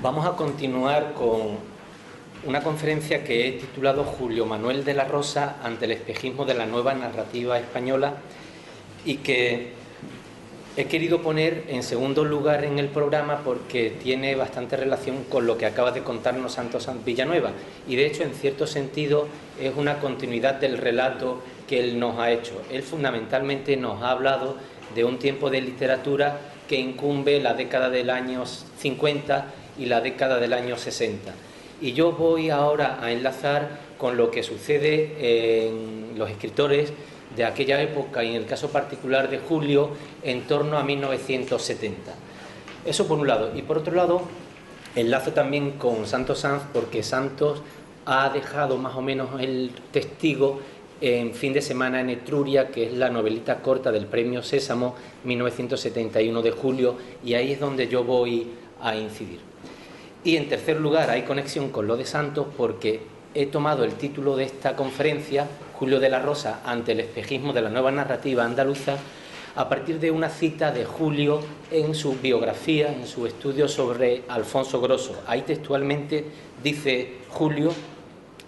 Vamos a continuar con una conferencia que he titulado Julio Manuel de la Rosa ante el espejismo de la nueva narrativa española, y que he querido poner en segundo lugar en el programa porque tiene bastante relación con lo que acaba de contarnos Santos Sanz Villanueva, y de hecho en cierto sentido es una continuidad del relato que él nos ha hecho. Él fundamentalmente nos ha hablado de un tiempo de literatura que incumbe la década del año 50 y la década del año 60. Y yo voy ahora a enlazar con lo que sucede en los escritores de aquella época, y en el caso particular de Julio, en torno a 1970. Eso por un lado. Y por otro lado, enlazo también con Santos Sanz, porque Santos ha dejado más o menos el testigo en Fin de semana en Etruria, que es la novelita corta del Premio Sésamo 1971 de Julio, y ahí es donde yo voy a incidir. Y en tercer lugar, hay conexión con lo de Santos porque he tomado el título de esta conferencia, Julio de la Rosa ante el espejismo de la nueva narrativa andaluza, a partir de una cita de Julio en su biografía, en su estudio sobre Alfonso Grosso. Ahí textualmente dice Julio: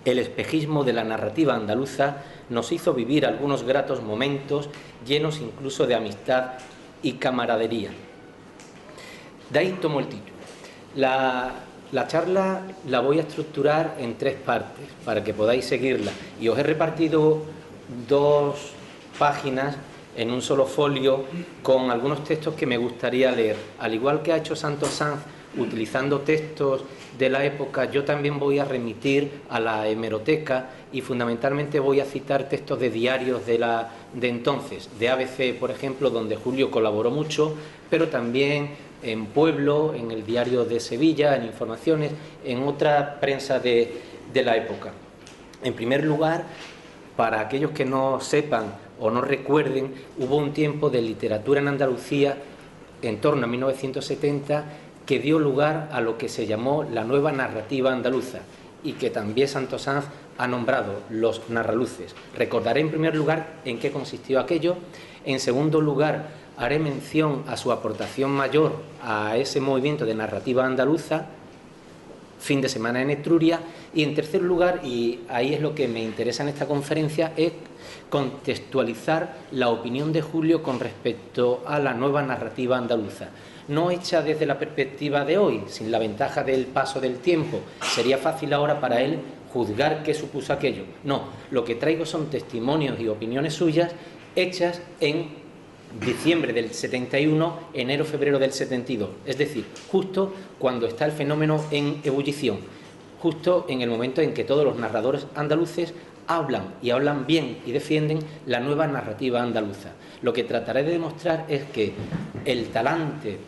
el espejismo de la narrativa andaluza nos hizo vivir algunos gratos momentos, llenos incluso de amistad y camaradería. De ahí tomo el título. La charla la voy a estructurar en tres partes para que podáis seguirla, y os he repartido 2 páginas en un solo folio con algunos textos que me gustaría leer. Al igual que ha hecho Santos Sanz utilizando textos de la época, yo también voy a remitir a la hemeroteca y fundamentalmente voy a citar textos de diarios de entonces, de ABC, por ejemplo, donde Julio colaboró mucho, pero también en Pueblo, en el Diario de Sevilla, en Informaciones, en otra prensa de la época. En primer lugar, para aquellos que no sepan o no recuerden, hubo un tiempo de literatura en Andalucía en torno a 1970 que dio lugar a lo que se llamó la nueva narrativa andaluza, y que también Santos Sanz ha nombrado los narraluces. Recordaré en primer lugar en qué consistió aquello. En segundo lugar, haré mención a su aportación mayor a ese movimiento de narrativa andaluza, Fin de semana en Etruria. Y en tercer lugar, y ahí es lo que me interesa en esta conferencia, es contextualizar la opinión de Julio con respecto a la nueva narrativa andaluza. No hecha desde la perspectiva de hoy, sin la ventaja del paso del tiempo. Sería fácil ahora para él juzgar qué supuso aquello. No, lo que traigo son testimonios y opiniones suyas hechas en diciembre del 71, enero, febrero del 72, es decir, justo cuando está el fenómeno en ebullición, justo en el momento en que todos los narradores andaluces hablan, y hablan bien, y defienden la nueva narrativa andaluza. Lo que trataré de demostrar es que el talante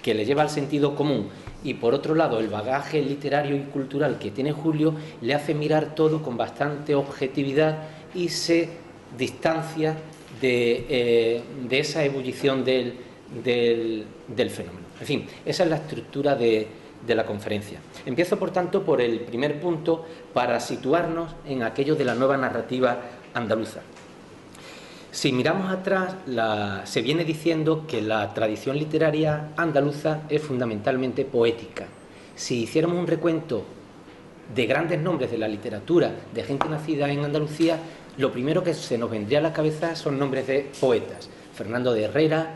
que le lleva al sentido común y, por otro lado, el bagaje literario y cultural que tiene Julio le hace mirar todo con bastante objetividad y se distancia de esa ebullición del fenómeno. En fin, esa es la estructura de la conferencia. Empiezo, por tanto, por el primer punto para situarnos en aquello de la nueva narrativa andaluza. Si miramos atrás, se viene diciendo que la tradición literaria andaluza es fundamentalmente poética. Si hiciéramos un recuento de grandes nombres de la literatura, de gente nacida en Andalucía, lo primero que se nos vendría a la cabeza son nombres de poetas: Fernando de Herrera,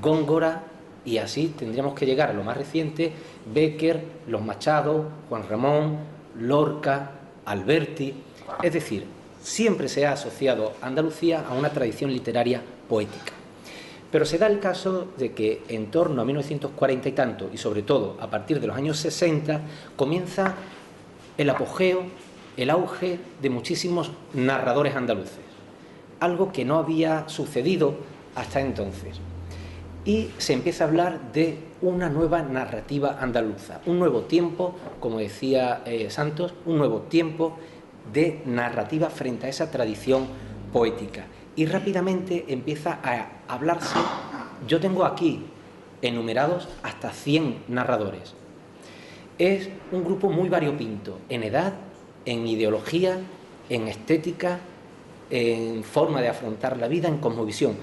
Góngora, y así tendríamos que llegar a lo más reciente: Bécquer, Los Machado, Juan Ramón, Lorca, Alberti. Es decir, siempre se ha asociado Andalucía a una tradición literaria poética. Pero se da el caso de que en torno a 1940 y tanto, y sobre todo a partir de los años 60, comienza el apogeo, el auge de muchísimos narradores andaluces, algo que no había sucedido hasta entonces. Y se empieza a hablar de una nueva narrativa andaluza, un nuevo tiempo, como decía Santos, un nuevo tiempo de narrativa frente a esa tradición poética. Y rápidamente empieza a hablarse, yo tengo aquí enumerados hasta 100 narradores. Es un grupo muy variopinto en edad, en ideología, en estética, en forma de afrontar la vida, en cosmovisión.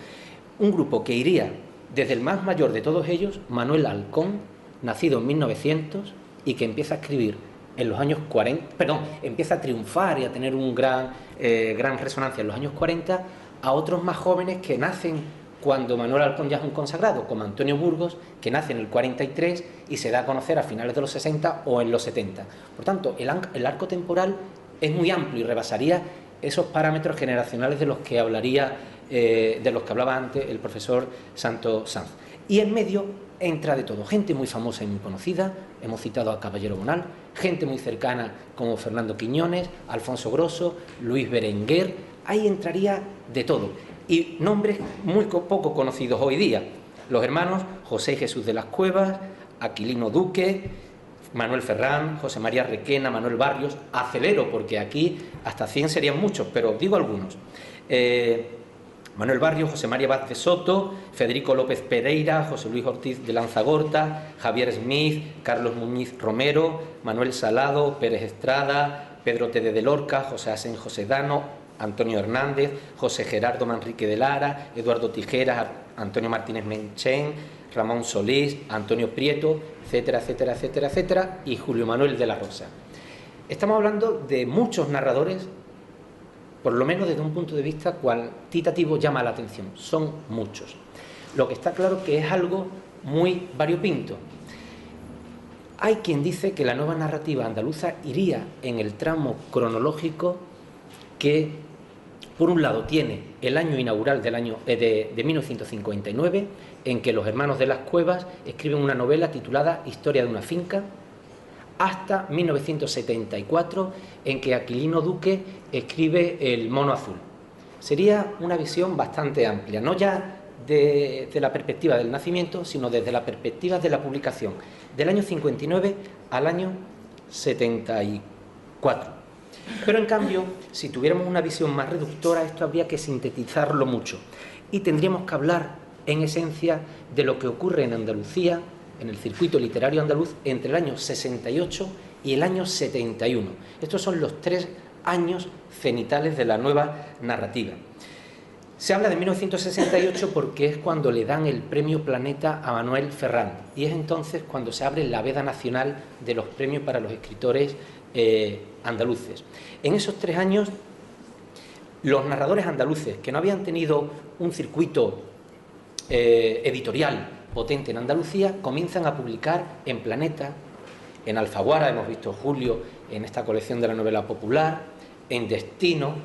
Un grupo que iría desde el más mayor de todos ellos, Manuel Halcón, nacido en 1900 y que empieza a escribir en los años 40, perdón, empieza a triunfar y a tener un gran resonancia en los años 40, a otros más jóvenes que nacen cuando Manuel Halcón ya es un consagrado, como Antonio Burgos, que nace en el 43 y se da a conocer a finales de los 60 o en los 70. Por tanto, el arco temporal es muy amplio y rebasaría esos parámetros generacionales de los que hablaba antes el profesor Santos Sanz. Y en medio entra de todo, gente muy famosa y muy conocida, hemos citado a Caballero Bonal, gente muy cercana como Fernando Quiñones, Alfonso Grosso, Luis Berenguer, ahí entraría de todo. Y nombres muy poco conocidos hoy día, los hermanos José y Jesús de las Cuevas, Aquilino Duque, Manuel Ferrán, José María Requena, Manuel Barrios, acelero porque aquí hasta 100 serían muchos, pero digo algunos. Manuel Barrios, José María Vázquez Soto, Federico López Pereira, José Luis Ortiz de Lanzagorta, Javier Smith, Carlos Muñiz Romero, Manuel Salado, Pérez Estrada, Pedro Tede de Lorca, José Asenjo Sedano, Antonio Hernández, José Gerardo Manrique de Lara, Eduardo Tijeras, Antonio Martínez Menchén, Ramón Solís, Antonio Prieto, etcétera, etcétera, etcétera, etcétera, y Julio Manuel de la Rosa. Estamos hablando de muchos narradores, por lo menos desde un punto de vista cuantitativo llama la atención, son muchos. Lo que está claro que es algo muy variopinto. Hay quien dice que la nueva narrativa andaluza iría en el tramo cronológico que, por un lado, tiene el año inaugural de 1959, en que los hermanos de las Cuevas escriben una novela titulada Historia de una finca, hasta 1974, en que Aquilino Duque escribe El mono azul. Sería una visión bastante amplia, no ya desde la perspectiva del nacimiento, sino desde la perspectiva de la publicación, del año 59 al año 74. Pero en cambio, si tuviéramos una visión más reductora, esto habría que sintetizarlo mucho y tendríamos que hablar en esencia de lo que ocurre en Andalucía, en el circuito literario andaluz, entre el año 68 y el año 71. Estos son los 3 años cenitales de la nueva narrativa. Se habla de 1968 porque es cuando le dan el premio Planeta a Manuel Ferrán y es entonces cuando se abre la veda nacional de los premios para los escritores andaluces. En esos 3 años, los narradores andaluces que no habían tenido un circuito editorial potente en Andalucía comienzan a publicar en Planeta, en Alfaguara, hemos visto Julio en esta colección de la novela popular, en Destino,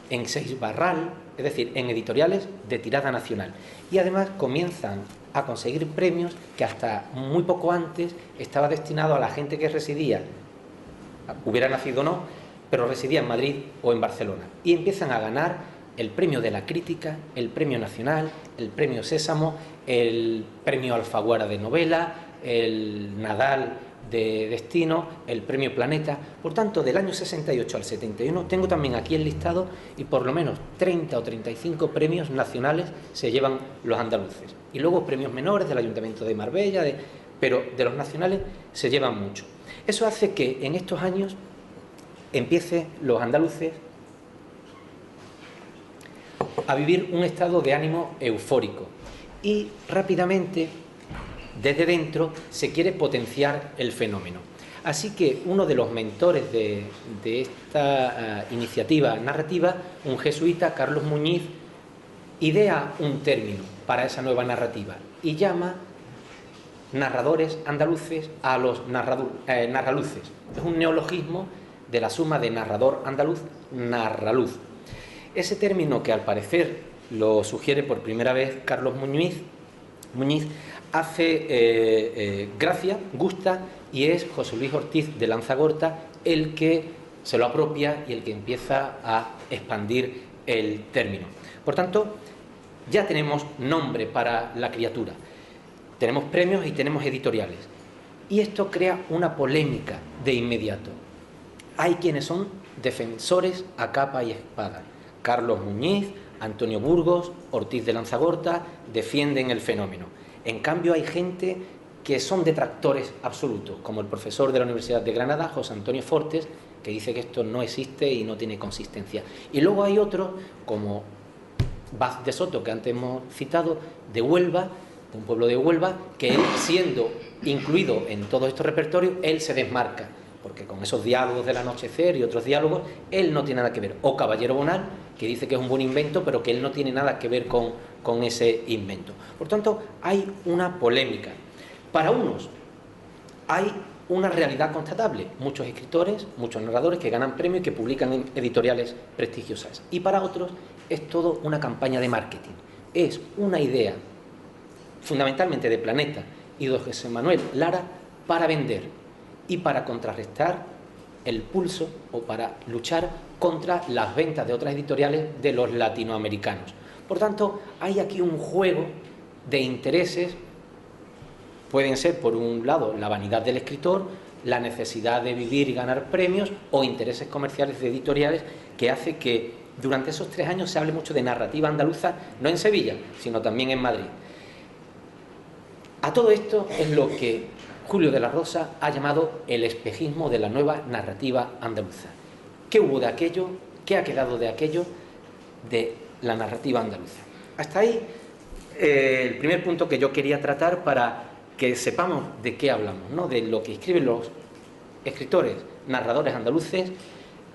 en Seis Barral, es decir, en editoriales de tirada nacional. Y además comienzan a conseguir premios que hasta muy poco antes estaba destinado a la gente que residía, hubiera nacido o no, pero residía en Madrid o en Barcelona. Y empiezan a ganar el premio de la crítica, el premio nacional, el premio Sésamo, el premio Alfaguara de novela, el Nadal de Destino, el premio Planeta. Por tanto, del año 68 al 71 tengo también aquí el listado y por lo menos 30 o 35 premios nacionales se llevan los andaluces. Y luego premios menores del Ayuntamiento de Marbella, pero de los nacionales se llevan mucho. Eso hace que en estos años empiecen los andaluces a vivir un estado de ánimo eufórico y rápidamente desde dentro se quiere potenciar el fenómeno. Así que uno de los mentores de esta iniciativa narrativa, un jesuita, Carlos Muñiz, idea un término para esa nueva narrativa y llama narradores andaluces a los narraluces. Es un neologismo de la suma de narrador andaluz, narraluz. Ese término que al parecer lo sugiere por primera vez Carlos Muñiz hace gracia, gusta, y es José Luis Ortiz de Lanzagorta el que se lo apropia y el que empieza a expandir el término. Por tanto, ya tenemos nombre para la criatura, tenemos premios y tenemos editoriales, y esto crea una polémica de inmediato. Hay quienes son defensores a capa y espada. Carlos Muñiz, Antonio Burgos, Ortiz de Lanzagorta defienden el fenómeno. En cambio, hay gente que son detractores absolutos, como el profesor de la Universidad de Granada, José Antonio Fortes, que dice que esto no existe y no tiene consistencia. Y luego hay otros, como Vaz de Soto, que antes hemos citado, de Huelva, de un pueblo de Huelva, que él, siendo incluido en todos estos repertorios, él se desmarca, porque con esos diálogos del anochecer y otros diálogos, él no tiene nada que ver. O Caballero Bonal, que dice que es un buen invento, pero que él no tiene nada que ver con ese invento. Por tanto, hay una polémica. Para unos, hay una realidad constatable. Muchos escritores, muchos narradores que ganan premios y que publican en editoriales prestigiosas. Y para otros, es todo una campaña de marketing. Es una idea, fundamentalmente de Planeta y de José Manuel Lara, para vender y para contrarrestar el pulso o para luchar contra las ventas de otras editoriales de los latinoamericanos. Por tanto, hay aquí un juego de intereses. Pueden ser, por un lado, la vanidad del escritor, la necesidad de vivir y ganar premios, o intereses comerciales de editoriales, que hace que durante esos 3 años se hable mucho de narrativa andaluza, no en Sevilla, sino también en Madrid. A todo esto es lo que Julio de la Rosa ha llamado el espejismo de la nueva narrativa andaluza. ¿Qué hubo de aquello? ¿Qué ha quedado de aquello de la narrativa andaluza? Hasta ahí el primer punto que yo quería tratar para que sepamos de qué hablamos, ¿no? De lo que escriben los escritores, narradores andaluces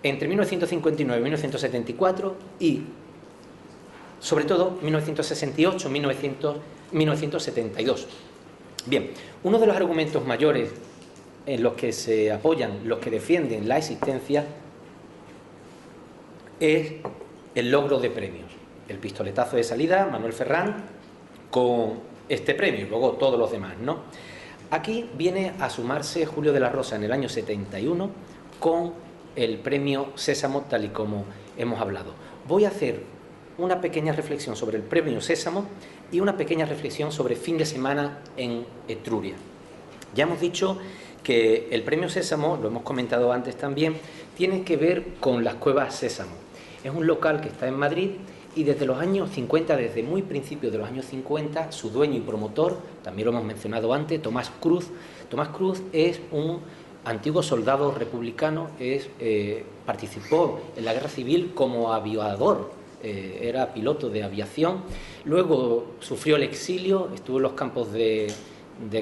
entre 1959 y 1974 y, sobre todo, 1968 1972. Bien, uno de los argumentos mayores en los que se apoyan los que defienden la existencia es el logro de premios. El pistoletazo de salida, Manuel Ferrán, con este premio, y luego todos los demás, ¿no? Aquí viene a sumarse Julio de la Rosa en el año 71 con el premio Sésamo, tal y como hemos hablado. Voy a hacer una pequeña reflexión sobre el premio Sésamo y una pequeña reflexión sobre Fin de Semana en Etruria. Ya hemos dicho que el premio Sésamo, lo hemos comentado antes también, tiene que ver con las Cuevas Sésamo. Es un local que está en Madrid y desde los años 50, desde muy principios de los años 50, su dueño y promotor, también lo hemos mencionado antes, Tomás Cruz. Tomás Cruz es un antiguo soldado republicano, participó en la Guerra Civil como aviador, era piloto de aviación, luego sufrió el exilio, estuvo en los campos de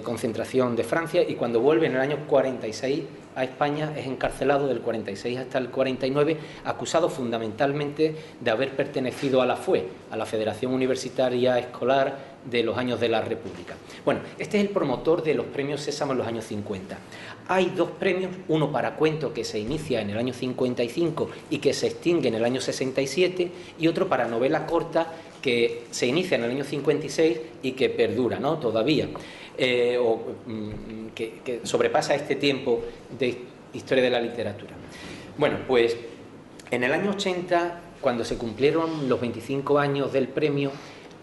concentración de Francia y cuando vuelve en el año 46 a España es encarcelado del 46 hasta el 49, acusado fundamentalmente de haber pertenecido a la FUE, a la Federación Universitaria Escolar de los años de la República. Bueno, este es el promotor de los premios Sésamo en los años 50. Hay 2 premios, uno para cuento que se inicia en el año 55 y que se extingue en el año 67 y otro para novela corta que se inicia en el año 56 y que perdura, ¿no?, todavía. Que sobrepasa este tiempo de historia de la literatura. Bueno, pues en el año 80, cuando se cumplieron los 25 años del premio,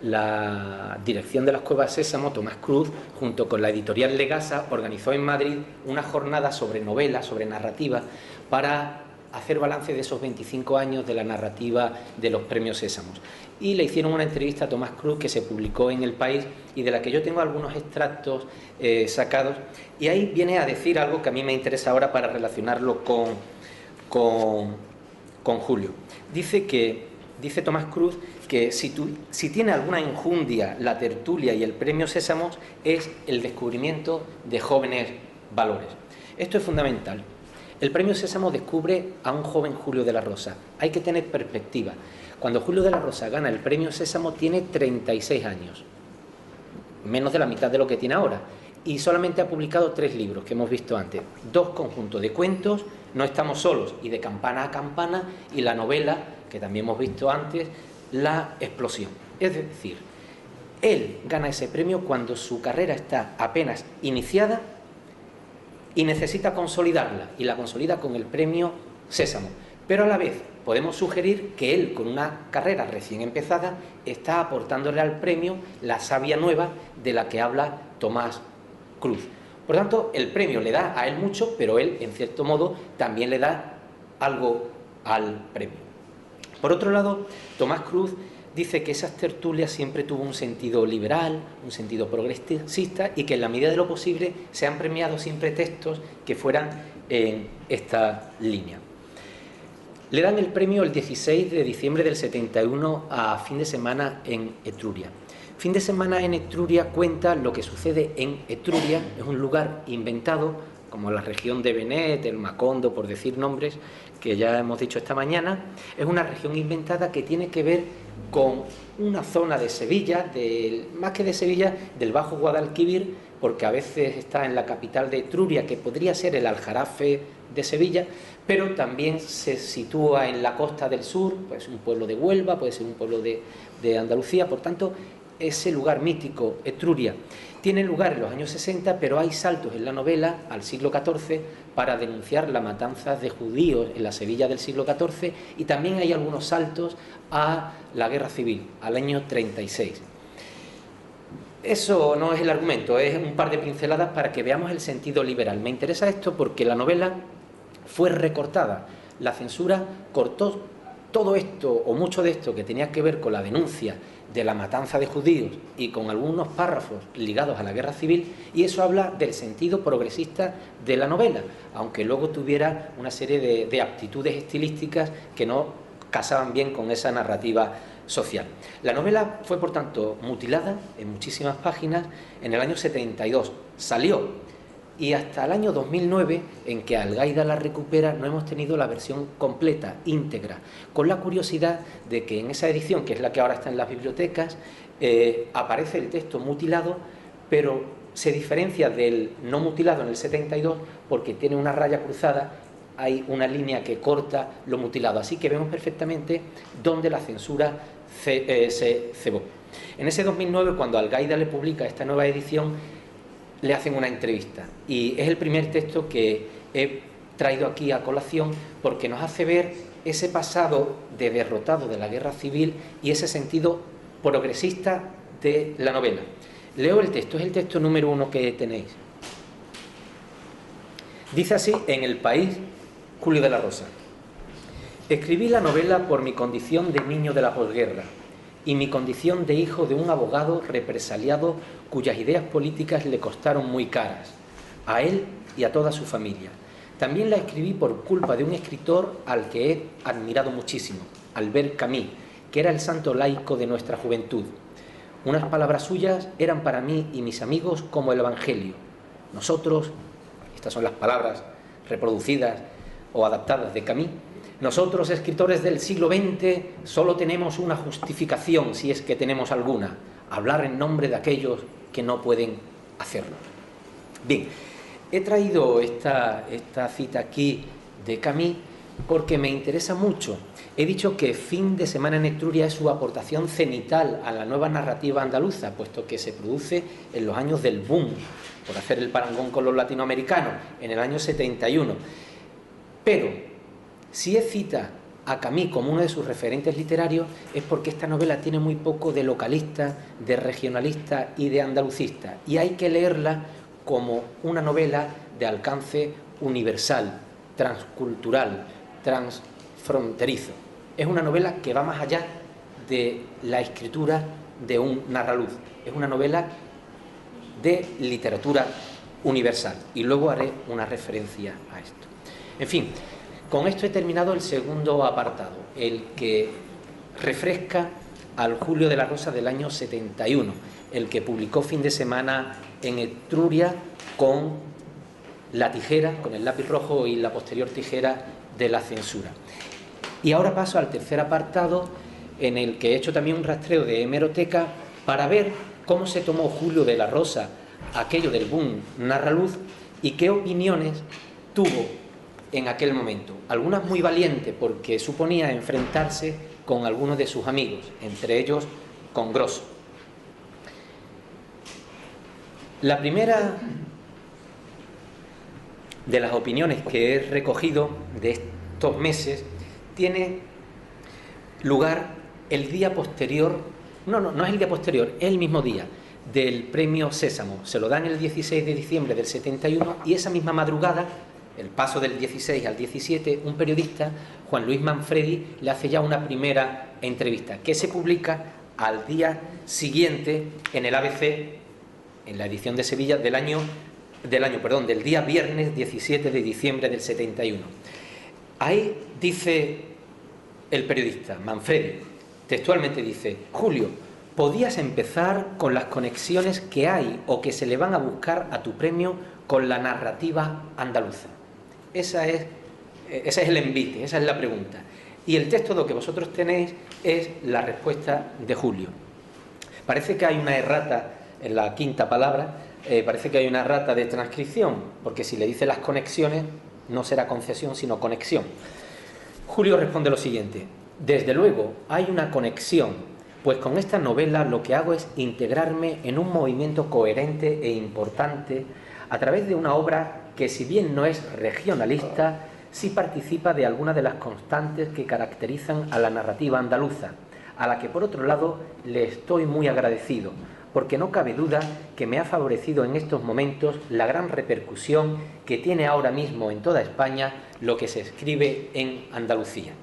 la dirección de las Cuevas Sésamo, Tomás Cruz, junto con la editorial Legasa, organizó en Madrid una jornada sobre novela, sobre narrativa, para hacer balance de esos 25 años de la narrativa de los premios Sésamos. Y le hicieron una entrevista a Tomás Cruz que se publicó en El País y de la que yo tengo algunos extractos sacados. Y ahí viene a decir algo que a mí me interesa ahora para relacionarlo con Julio. Dice Tomás Cruz que si tiene alguna enjundia la tertulia y el premio Sésamos es el descubrimiento de jóvenes valores. Esto es fundamental. El premio Sésamo descubre a un joven Julio de la Rosa. Hay que tener perspectiva. Cuando Julio de la Rosa gana el premio Sésamo tiene 36 años, menos de la mitad de lo que tiene ahora, y solamente ha publicado 3 libros que hemos visto antes, 2 conjuntos de cuentos, No estamos solos y De campana a campana, y la novela, que también hemos visto antes, La explosión. Es decir, él gana ese premio cuando su carrera está apenas iniciada y necesita consolidarla, y la consolida con el premio Sésamo. Pero a la vez podemos sugerir que él, con una carrera recién empezada, está aportándole al premio la savia nueva de la que habla Tomás Cruz. Por tanto, el premio le da a él mucho, pero él, en cierto modo, también le da algo al premio. Por otro lado, Tomás Cruz dice que esas tertulias siempre tuvo un sentido liberal, un sentido progresista, y que en la medida de lo posible se han premiado siempre textos que fueran en esta línea. Le dan el premio el 16 de diciembre del 71 a Fin de Semana en Etruria. Fin de semana en Etruria cuenta lo que sucede en Etruria, es un lugar inventado, como la región de Benet, el Macondo, por decir nombres, que ya hemos dicho esta mañana. Es una región inventada que tiene que ver con una zona de Sevilla, más que de Sevilla, del Bajo Guadalquivir, porque a veces está en la capital de Etruria, que podría ser el Aljarafe de Sevilla, pero también se sitúa en la costa del sur, puede ser un pueblo de Huelva, puede ser un pueblo de Andalucía. Por tanto, ese lugar mítico, Etruria, tiene lugar en los años 60, pero hay saltos en la novela al siglo XIV para denunciar la matanza de judíos en la Sevilla del siglo XIV, y también hay algunos saltos a la Guerra Civil, al año 36. Eso no es el argumento, es un par de pinceladas para que veamos el sentido liberal. Me interesa esto porque la novela fue recortada. La censura cortó todo esto, o mucho de esto, que tenía que ver con la denuncia de la matanza de judíos y con algunos párrafos ligados a la Guerra Civil, y eso habla del sentido progresista de la novela, aunque luego tuviera una serie de aptitudes estilísticas que no casaban bien con esa narrativa social. La novela fue, por tanto, mutilada en muchísimas páginas en el año 72. Salió, y hasta el año 2009, en que Algaida la recupera, no hemos tenido la versión completa, íntegra, con la curiosidad de que en esa edición, que es la que ahora está en las bibliotecas, aparece el texto mutilado, pero se diferencia del no mutilado en el 72 porque tiene una raya cruzada, hay una línea que corta lo mutilado, así que vemos perfectamente dónde la censura se cebó. En ese 2009, cuando Algaida le publica esta nueva edición, le hacen una entrevista, y es el primer texto que he traído aquí a colación porque nos hace ver ese pasado de derrotado de la Guerra Civil y ese sentido progresista de la novela. Leo el texto, es el texto número 1 que tenéis. Dice así en El País, Julio de la Rosa: escribí la novela por mi condición de niño de la posguerra y mi condición de hijo de un abogado represaliado cuyas ideas políticas le costaron muy caras, a él y a toda su familia. También la escribí por culpa de un escritor al que he admirado muchísimo, Albert Camus, que era el santo laico de nuestra juventud. Unas palabras suyas eran para mí y mis amigos como el Evangelio. Nosotros, estas son las palabras reproducidas o adaptadas de Camus, nosotros, escritores del siglo XX, solo tenemos una justificación, si es que tenemos alguna: hablar en nombre de aquellos que no pueden hacerlo. Bien, he traído esta cita aquí de Camus porque me interesa mucho. He dicho que Fin de semana en Etruria es su aportación cenital a la nueva narrativa andaluza, puesto que se produce en los años del boom, por hacer el parangón con los latinoamericanos, en el año 71. Pero si es cita a Camus como uno de sus referentes literarios, es porque esta novela tiene muy poco de localista, de regionalista y de andalucista, y hay que leerla como una novela de alcance universal, transcultural, transfronterizo. Es una novela que va más allá de la escritura de un narraluz, es una novela de literatura universal, y luego haré una referencia a esto. En fin, con esto he terminado el segundo apartado, el que refresca al Julio de la Rosa del año 71, el que publicó Fin de semana en Etruria con la tijera, con el lápiz rojo y la posterior tijera de la censura. Y ahora paso al tercer apartado, en el que he hecho también un rastreo de hemeroteca para ver cómo se tomó Julio de la Rosa aquello del boom narraluz y qué opiniones tuvo en aquel momento. Algunas muy valientes, porque suponía enfrentarse con algunos de sus amigos, entre ellos con Grosso. La primera de las opiniones que he recogido de estos meses tiene lugar el día posterior, no es el día posterior, es el mismo día del premio Sésamo. Se lo dan el 16 de diciembre del 71, y esa misma madrugada, el paso del 16 al 17, un periodista, Juan Luis Manfredi, le hace ya una primera entrevista que se publica al día siguiente en el ABC, en la edición de Sevilla del día viernes 17 de diciembre del 71. Ahí dice el periodista Manfredi, textualmente dice: Julio, podías empezar con las conexiones que hay o que se le van a buscar a tu premio con la narrativa andaluza. Ese es el envite, esa es la pregunta. Y el texto lo que vosotros tenéis es la respuesta de Julio. Parece que hay una errata en la quinta palabra, parece que hay una errata de transcripción, porque si le dice las conexiones no será concesión sino conexión. Julio responde lo siguiente: desde luego hay una conexión, pues con esta novela lo que hago es integrarme en un movimiento coherente e importante a través de una obra que, si bien no es regionalista, sí participa de algunas de las constantes que caracterizan a la narrativa andaluza, a la que por otro lado le estoy muy agradecido, porque no cabe duda que me ha favorecido en estos momentos la gran repercusión que tiene ahora mismo en toda España lo que se escribe en Andalucía.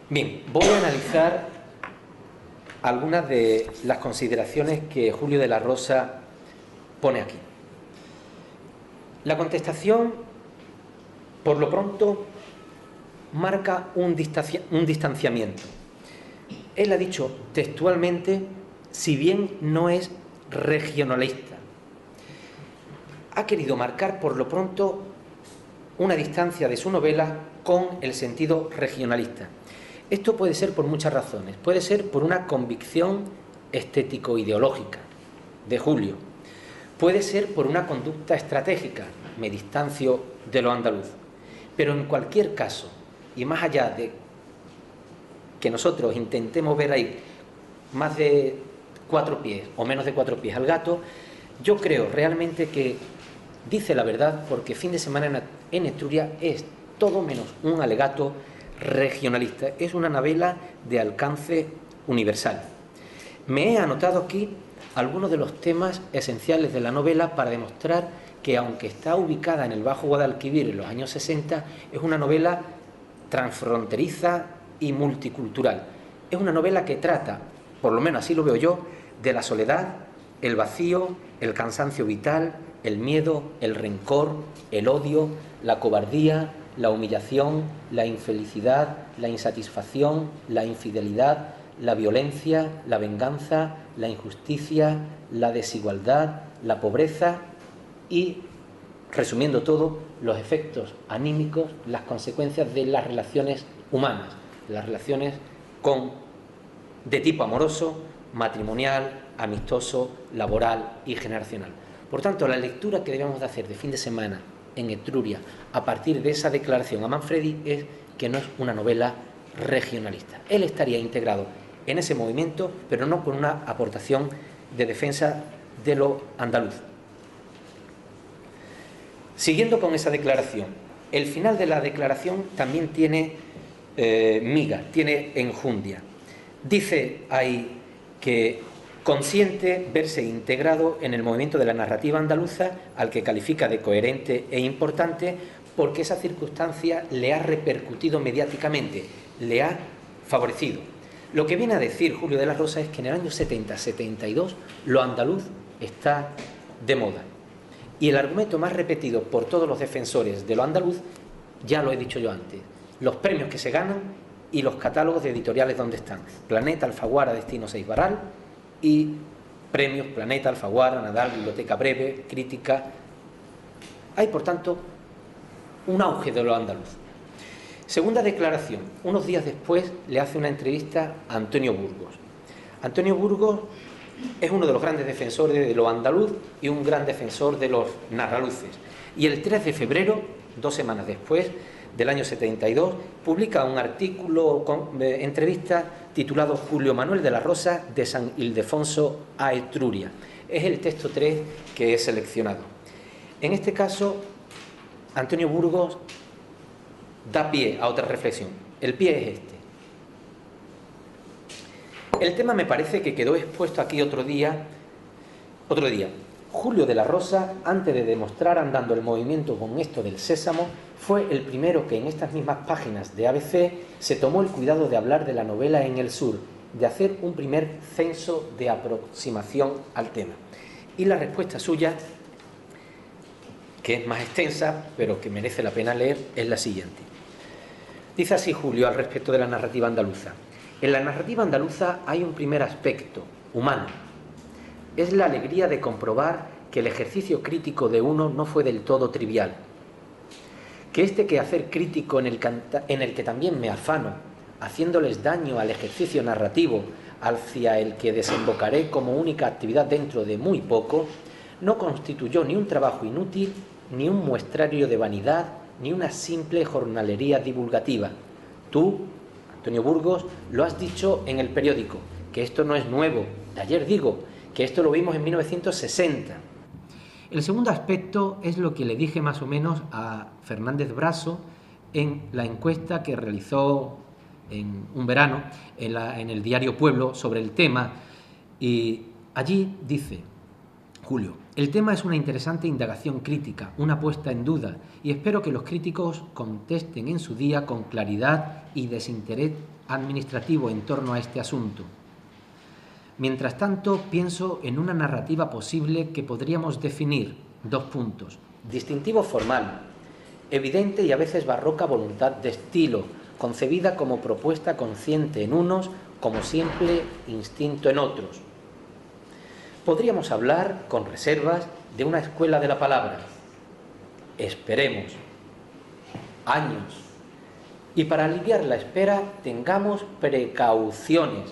Bien, voy a analizar algunas de las consideraciones que Julio de la Rosa pone aquí. La contestación, por lo pronto, marca un distanciamiento. Él ha dicho textualmente, si bien no es regionalista. Ha querido marcar, por lo pronto, una distancia de su novela con el sentido regionalista. Esto puede ser por muchas razones. Puede ser por una convicción estético-ideológica de Julio. Puede ser por una conducta estratégica, me distancio de lo andaluz. Pero en cualquier caso, y más allá de que nosotros intentemos ver ahí más de 4 pies o menos de 4 pies al gato, yo creo realmente que dice la verdad, porque Fin de semana en Etruria es todo menos un alegato regionalista. Es una novela de alcance universal. Me he anotado aquí algunos de los temas esenciales de la novela para demostrar que, aunque está ubicada en el Bajo Guadalquivir en los años 60, es una novela transfronteriza y multicultural. Es una novela que trata, por lo menos así lo veo yo, de la soledad, el vacío, el cansancio vital, el miedo, el rencor, el odio, la cobardía, la humillación, la infelicidad, la insatisfacción, la infidelidad, la violencia, la venganza, la injusticia, la desigualdad, la pobreza y, resumiendo todo, los efectos anímicos, las consecuencias de las relaciones humanas, las relaciones de tipo amoroso, matrimonial, amistoso, laboral y generacional. Por tanto, la lectura que debemos de hacer de Fin de semana en Etruria a partir de esa declaración a Manfredi es que no es una novela regionalista. Él estaría integrado en ese movimiento, pero no con una aportación de defensa de lo andaluz. Siguiendo con esa declaración, el final de la declaración también tiene miga, tiene enjundia. Dice ahí que consiente verse integrado en el movimiento de la narrativa andaluza, al que califica de coherente e importante, porque esa circunstancia le ha repercutido mediáticamente, le ha favorecido. Lo que viene a decir Julio de la Rosa es que en el año 70-72 lo andaluz está de moda. Y el argumento más repetido por todos los defensores de lo andaluz, ya lo he dicho yo antes, los premios que se ganan y los catálogos de editoriales donde están. Planeta, Alfaguara, Destino Seibarral y premios Planeta, Alfaguara, Nadal, Biblioteca Breve, Crítica. Hay, por tanto, un auge de lo andaluz. Segunda declaración. Unos días después le hace una entrevista a Antonio Burgos. Antonio Burgos es uno de los grandes defensores de lo andaluz y un gran defensor de los narraluces. Y el 3 de febrero, 2 semanas después del año 72, publica un artículo, entrevista titulado Julio Manuel de la Rosa de San Ildefonso a Etruria. Es el texto 3 que he seleccionado. En este caso, Antonio Burgos da pie a otra reflexión. El pie es este. El tema me parece que quedó expuesto aquí otro día. Julio de la Rosa, antes de demostrar andando el movimiento con esto del sésamo, fue el primero que en estas mismas páginas de ABC se tomó el cuidado de hablar de la novela en el sur, de hacer un primer censo de aproximación al tema. Y la respuesta suya, que es más extensa, pero que merece la pena leer, es la siguiente. Dice así Julio al respecto de la narrativa andaluza: En la narrativa andaluza hay un primer aspecto, humano. Es la alegría de comprobar que el ejercicio crítico de uno no fue del todo trivial, que este quehacer crítico en el que también me afano, haciéndoles daño al ejercicio narrativo hacia el que desembocaré como única actividad dentro de muy poco, no constituyó ni un trabajo inútil, ni un muestrario de vanidad, ni una simple jornalería divulgativa. Tú, Antonio Burgos, lo has dicho en el periódico, que esto no es nuevo. De ayer digo, que esto lo vimos en 1960. El segundo aspecto es lo que le dije más o menos a Fernández Braso en la encuesta que realizó en un verano en el diario Pueblo sobre el tema, y allí dice: Julio, el tema es una interesante indagación crítica, una puesta en duda, y espero que los críticos contesten en su día con claridad y desinterés administrativo en torno a este asunto. Mientras tanto, pienso en una narrativa posible que podríamos definir: 2 puntos. Distintivo formal, evidente y a veces barroca voluntad de estilo, concebida como propuesta consciente en unos, como simple instinto en otros. Podríamos hablar, con reservas, de una escuela de la palabra. Esperemos. Años. Y para aliviar la espera, tengamos precauciones.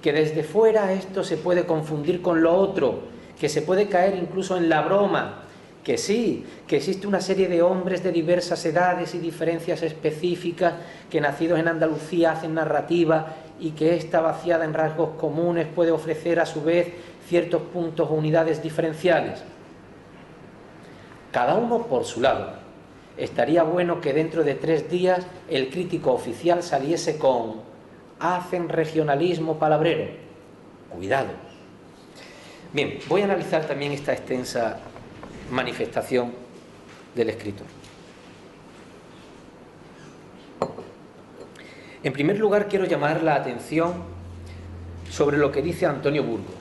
Que desde fuera esto se puede confundir con lo otro, que se puede caer incluso en la broma, que sí, que existe una serie de hombres de diversas edades y diferencias específicas que nacidos en Andalucía hacen narrativa y que esta vaciada en rasgos comunes puede ofrecer a su vez ciertos puntos o unidades diferenciales. Cada uno por su lado. Estaría bueno que dentro de 3 días el crítico oficial saliese con: hacen regionalismo palabrero. Cuidado. Bien, voy a analizar también esta extensa manifestación del escritor. En primer lugar, quiero llamar la atención sobre lo que dice Antonio Burgos.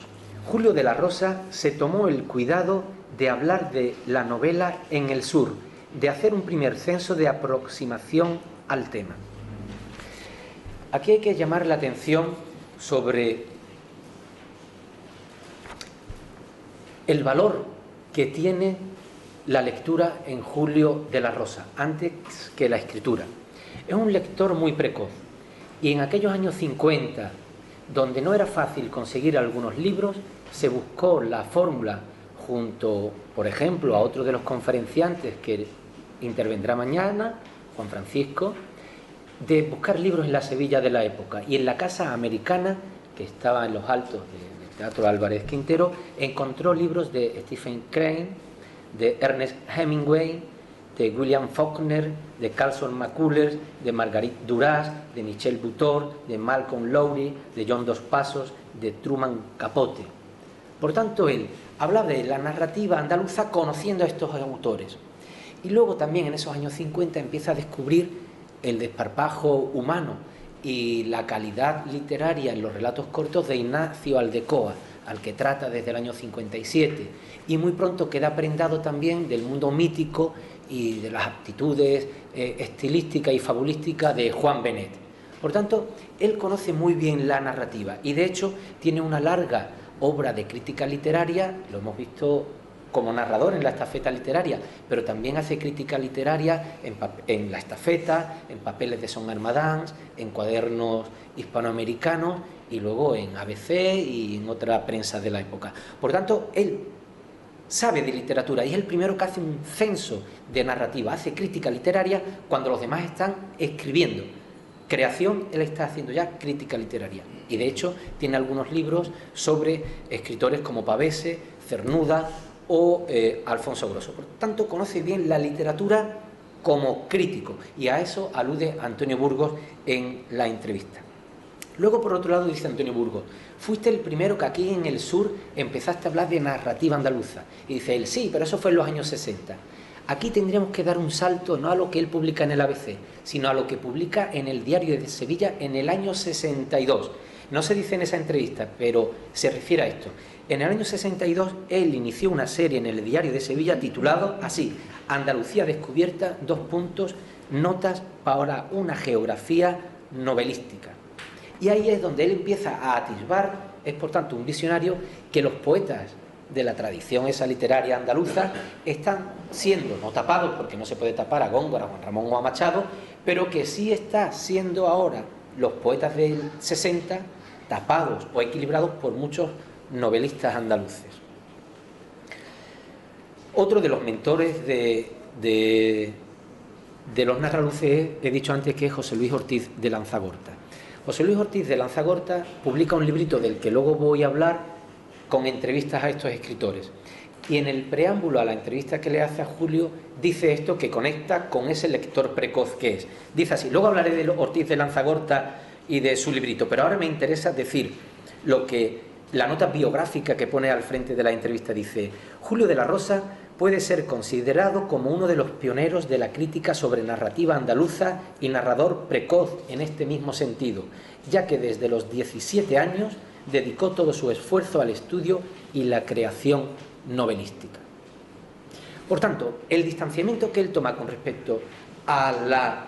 Julio de la Rosa se tomó el cuidado de hablar de la novela en el sur, de hacer un primer censo de aproximación al tema. Aquí hay que llamar la atención sobre el valor que tiene la lectura en Julio de la Rosa, antes que la escritura. Es un lector muy precoz, y en aquellos años 50, donde no era fácil conseguir algunos libros, se buscó la fórmula, junto, por ejemplo, a otro de los conferenciantes que intervendrá mañana, Juan Francisco, de buscar libros en la Sevilla de la época. Y en la Casa Americana, que estaba en los altos del Teatro Álvarez Quintero, encontró libros de Stephen Crane, de Ernest Hemingway, de William Faulkner, de Carlson McCullers, de Marguerite Duras, de Michel Butor, de Malcolm Lowry, de John Dos Passos, de Truman Capote. Por tanto, él hablaba de la narrativa andaluza conociendo a estos autores. Y luego también en esos años 50 empieza a descubrir el desparpajo humano y la calidad literaria en los relatos cortos de Ignacio Aldecoa, al que trata desde el año 57, y muy pronto queda prendado también del mundo mítico y de las aptitudes estilísticas y fabulísticas de Juan Benet. Por tanto, él conoce muy bien la narrativa y de hecho tiene una larga obra de crítica literaria, lo hemos visto como narrador en la estafeta literaria, pero también hace crítica literaria en la estafeta, en papeles de Son Armadans, en cuadernos hispanoamericanos y luego en ABC y en otra prensa de la época. Por tanto, él sabe de literatura y es el primero que hace un censo de narrativa, hace crítica literaria cuando los demás están escribiendo. Creación, él está haciendo ya crítica literaria y de hecho tiene algunos libros sobre escritores como Pavese, Cernuda o Alfonso Grosso. Por tanto, conoce bien la literatura como crítico y a eso alude Antonio Burgos en la entrevista. Luego, por otro lado, dice Antonio Burgos: fuiste el primero que aquí en el sur empezaste a hablar de narrativa andaluza. Y dice él: sí, pero eso fue en los años 60. Aquí tendríamos que dar un salto no a lo que él publica en el ABC, sino a lo que publica en el Diario de Sevilla en el año 62. No se dice en esa entrevista, pero se refiere a esto. En el año 62 él inició una serie en el Diario de Sevilla titulado así: Andalucía descubierta, notas para una geografía novelística. Y ahí es donde él empieza a atisbar, es por tanto un visionario, que los poetas de la tradición esa literaria andaluza están siendo, no tapados, porque no se puede tapar a Góngora, a Juan Ramón o a Machado, pero que sí está siendo ahora los poetas del 60 tapados o equilibrados por muchos novelistas andaluces. Otro de los mentores de los narraluces he dicho antes que es José Luis Ortiz de Lanzagorta. José Luis Ortiz de Lanzagorta publica un librito del que luego voy a hablar, con entrevistas a estos escritores. Y en el preámbulo a la entrevista que le hace a Julio, dice esto que conecta con ese lector precoz que es. Dice así, luego hablaré de Ortiz de Lanzagorta y de su librito, pero ahora me interesa decir lo que la nota biográfica que pone al frente de la entrevista dice: Julio de la Rosa puede ser considerado como uno de los pioneros de la crítica sobre narrativa andaluza y narrador precoz en este mismo sentido, ya que desde los 17 años dedicó todo su esfuerzo al estudio y la creación novelística. Por tanto, el distanciamiento que él toma con respecto a la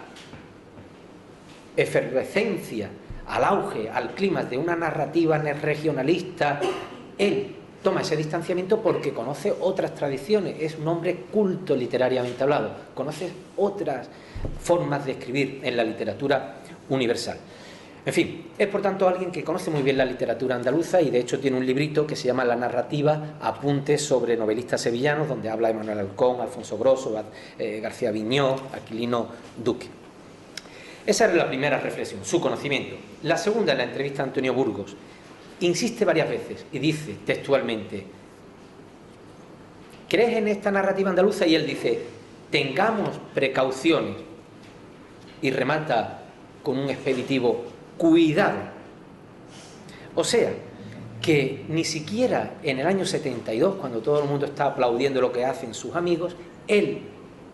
efervescencia, al auge, al clima de una narrativa regionalista, él toma ese distanciamiento porque conoce otras tradiciones, es un hombre culto literariamente hablado, conoce otras formas de escribir en la literatura universal. En fin, es por tanto alguien que conoce muy bien la literatura andaluza y de hecho tiene un librito que se llama La narrativa, apuntes sobre novelistas sevillanos, donde habla de Manuel Halcón, Alfonso Grosso, García Viñó, Aquilino Duque. Esa era la primera reflexión, su conocimiento. La segunda, en la entrevista a Antonio Burgos, insiste varias veces y dice textualmente: ¿crees en esta narrativa andaluza? Y él dice: tengamos precauciones. Y remata con un expeditivo: cuidado. O sea, que ni siquiera en el año 72, cuando todo el mundo está aplaudiendo lo que hacen sus amigos, él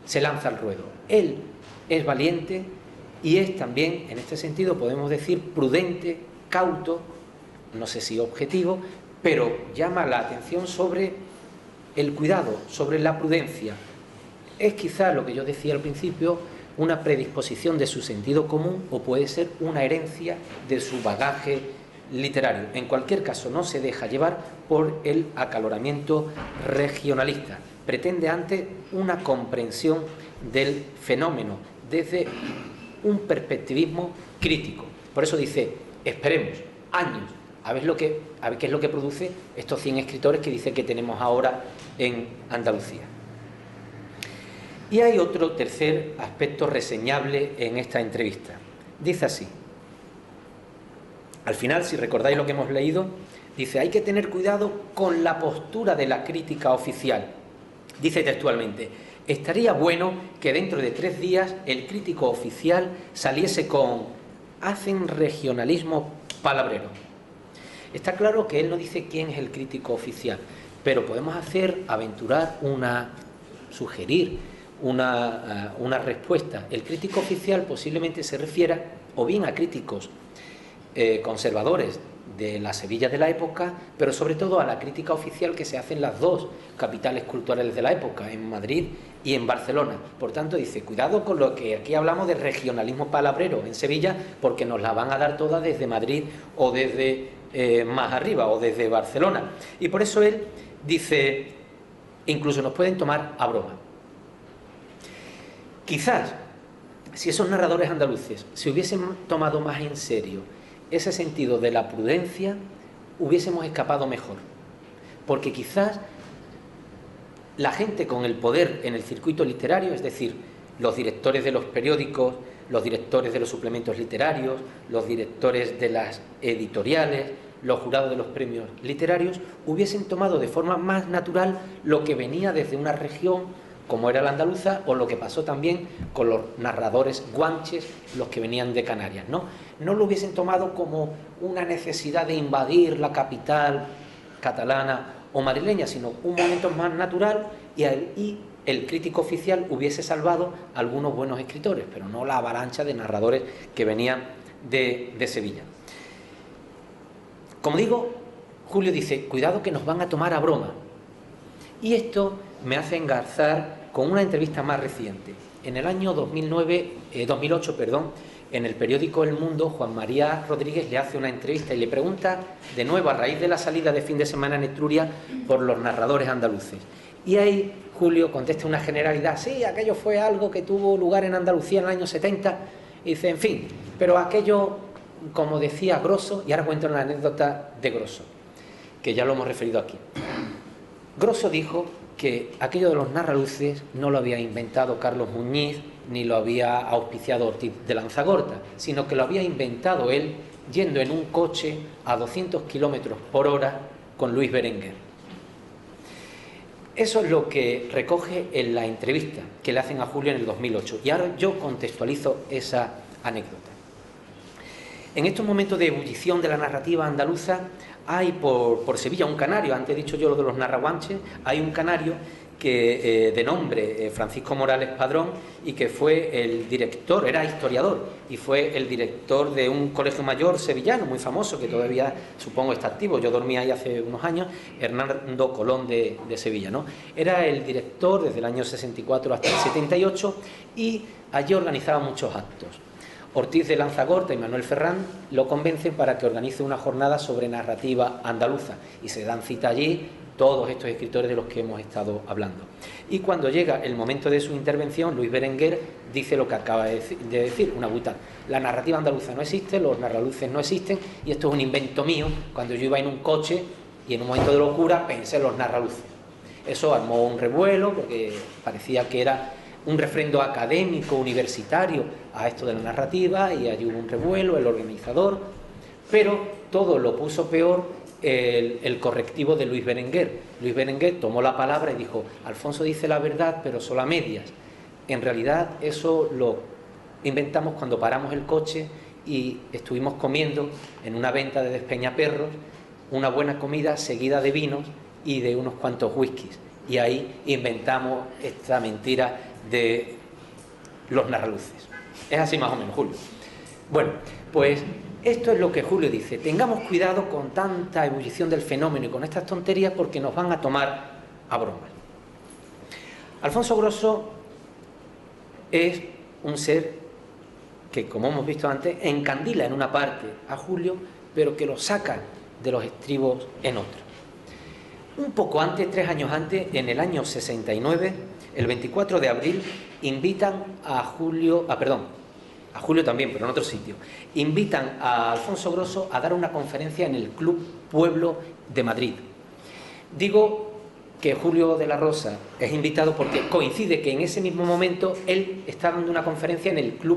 se lanza al ruedo. Él es valiente y es también, en este sentido, podemos decir, prudente, cauto, no sé si objetivo, pero llama la atención sobre el cuidado, sobre la prudencia. Es quizá lo que yo decía al principio, una predisposición de su sentido común o puede ser una herencia de su bagaje literario. En cualquier caso, no se deja llevar por el acaloramiento regionalista. Pretende antes una comprensión del fenómeno desde un perspectivismo crítico. Por eso dice: esperemos años a ver qué es lo que produce estos 100 escritores que dice que tenemos ahora en Andalucía. Y hay otro tercer aspecto reseñable en esta entrevista. Dice así, al final, si recordáis lo que hemos leído, dice: hay que tener cuidado con la postura de la crítica oficial. Dice textualmente: estaría bueno que dentro de 3 días el crítico oficial saliese con: hacen regionalismo palabrero. Está claro que él no dice quién es el crítico oficial, pero podemos sugerir una respuesta. El crítico oficial posiblemente se refiera o bien a críticos conservadores de la Sevilla de la época, pero sobre todo a la crítica oficial que se hace en las dos capitales culturales de la época, en Madrid y en Barcelona. Por tanto, dice: cuidado con lo que aquí hablamos de regionalismo palabrero en Sevilla, porque nos la van a dar todas desde Madrid o desde más arriba o desde Barcelona. Y por eso él dice: incluso nos pueden tomar a broma. Quizás, si esos narradores andaluces se hubiesen tomado más en serio ese sentido de la prudencia, hubiésemos escapado mejor. Porque quizás la gente con el poder en el circuito literario, es decir, los directores de los periódicos, los directores de los suplementos literarios, los directores de las editoriales, los jurados de los premios literarios, hubiesen tomado de forma más natural lo que venía desde una región como era la andaluza, o lo que pasó también con los narradores guanches, los que venían de Canarias, ¿no? No lo hubiesen tomado como una necesidad de invadir la capital catalana o madrileña, sino un momento más natural, y el crítico oficial hubiese salvado a algunos buenos escritores, pero no la avalancha de narradores que venían de Sevilla. Como digo, Julio dice: cuidado que nos van a tomar a broma. Y esto me hace engarzar con una entrevista más reciente. En el año 2008, en el periódico El Mundo, Juan María Rodríguez le hace una entrevista y le pregunta de nuevo, a raíz de la salida de Fin de Semana en Etruria, por los narradores andaluces. Y ahí Julio contesta una generalidad: sí, aquello fue algo que tuvo lugar en Andalucía en el año 70, y dice, en fin, pero aquello, como decía Grosso, y ahora cuento la anécdota de Grosso, que ya lo hemos referido aquí. Grosso dijo que aquello de los narraluces no lo había inventado Carlos Muñiz, ni lo había auspiciado Ortiz de Lanzagorta, sino que lo había inventado él yendo en un coche a 200 kilómetros por hora con Luis Berenguer. Eso es lo que recoge en la entrevista que le hacen a Julio en el 2008. Y ahora yo contextualizo esa anécdota. En estos momentos de ebullición de la narrativa andaluza hay por Sevilla un canario, antes he dicho yo lo de los narraguanches, hay un canario que de nombre Francisco Morales Padrón, y que fue el director, era historiador, y fue el director de un colegio mayor sevillano muy famoso, que todavía supongo está activo, yo dormí ahí hace unos años, Hernando Colón de Sevilla, ¿no? Era el director desde el año 64 hasta el 78, y allí organizaba muchos actos. Ortiz de Lanzagorta y Manuel Ferrán lo convencen para que organice una jornada sobre narrativa andaluza, y se dan cita allí todos estos escritores de los que hemos estado hablando. Y cuando llega el momento de su intervención, Luis Berenguer dice lo que acaba de decir, una butada: la narrativa andaluza no existe, los narraluces no existen, y esto es un invento mío, cuando yo iba en un coche y en un momento de locura pensé en los narraluces. Eso armó un revuelo, porque parecía que era un refrendo académico, universitario, a esto de la narrativa, y allí hubo un revuelo, el organizador, pero todo lo puso peor el correctivo de Luis Berenguer. Luis Berenguer tomó la palabra y dijo: Alfonso dice la verdad, pero solo a medias. En realidad eso lo inventamos cuando paramos el coche y estuvimos comiendo en una venta de Despeñaperros una buena comida seguida de vinos y de unos cuantos whiskies, y ahí inventamos esta mentira de los narraluces. Es así más o menos, Julio. Bueno, pues esto es lo que Julio dice: tengamos cuidado con tanta ebullición del fenómeno y con estas tonterías, porque nos van a tomar a broma. Alfonso Grosso es un ser que, como hemos visto antes, encandila en una parte a Julio, pero que lo saca de los estribos en otra. Un poco antes, 3 años antes, en el año 69, el 24 de abril, invitan a Julio también, pero en otro sitio, invitan a Alfonso Grosso a dar una conferencia en el Club Pueblo de Madrid. Digo que Julio de la Rosa es invitado porque coincide que en ese mismo momento él está dando una conferencia en el Club